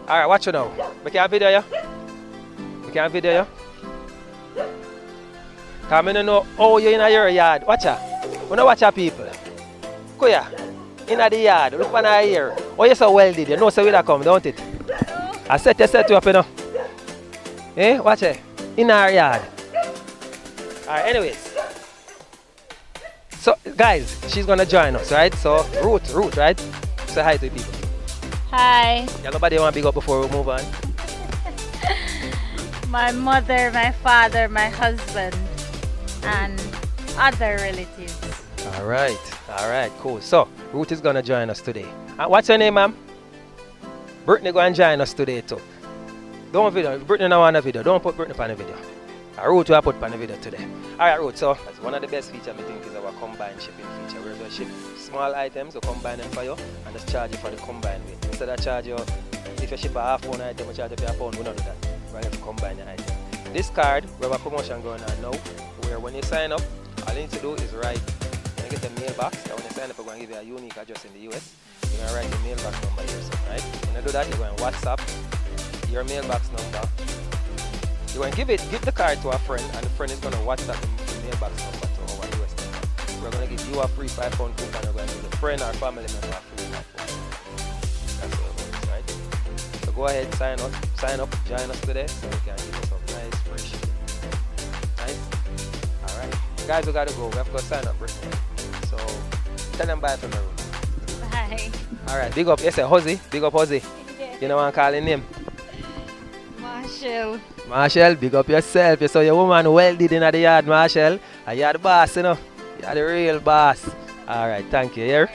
Alright, watch you now. We can video you. We can video you. Because I don't know how you're in your yard. Watch her. We don't watch her people. Go here. In the yard. Look on her ear. Oh, you're so well did. You know so we that come, don't it? I set you up, you know. Eh? Watch her. In her yard. Alright, anyways. So, guys, she's gonna join us, right? So, Ruth, right? Say hi to the people. Hi. Yeah, nobody want to big up before we move on? My mother, my father, my husband, and other relatives. Alright, cool. So, Ruth is gonna join us today. What's your name, ma'am? Brittany going to join us today too. Don't video. Brittany don't want a video. Don't put Brittany on the video. Ruth will put on the video today. Alright, Ruth, so that's one of the best features I think is our combined shipping feature. We're going to ship small items, so combine them for you and just charge you for the combined weight. Instead of charge you, if you ship a half pound item, we charge you for a pound. We don't do that. We're going to combine the item. This card, we have a promotion going on now, where when you sign up, all you need to do is write, when you get the mailbox, and when you sign up, we're going to give you a unique address in the US. You're going to write the mailbox number here, so, right? When you do that, you're going to WhatsApp your mailbox number. You're going to give the card to a friend, and the friend is going to WhatsApp the mailbox number to our US number. We're going to give you a free £5 coupon, and we're going to give the friend or family member a free £5. That's how it works, right? So go ahead, sign up, join us today, so we can give you some nice free shipping. Nice? Alright. Guys, we got to go. We have to go sign up, Brittany. So tell them bye for me. Bye. Alright, big up. Yes, Hozzy. Big up, Hozzy. Yeah. You know what I'm calling him? Marshall, big up yourself. You saw your woman well did in the yard, Marshall. And you're the boss, you know. You're the real boss. Alright, thank you. Here.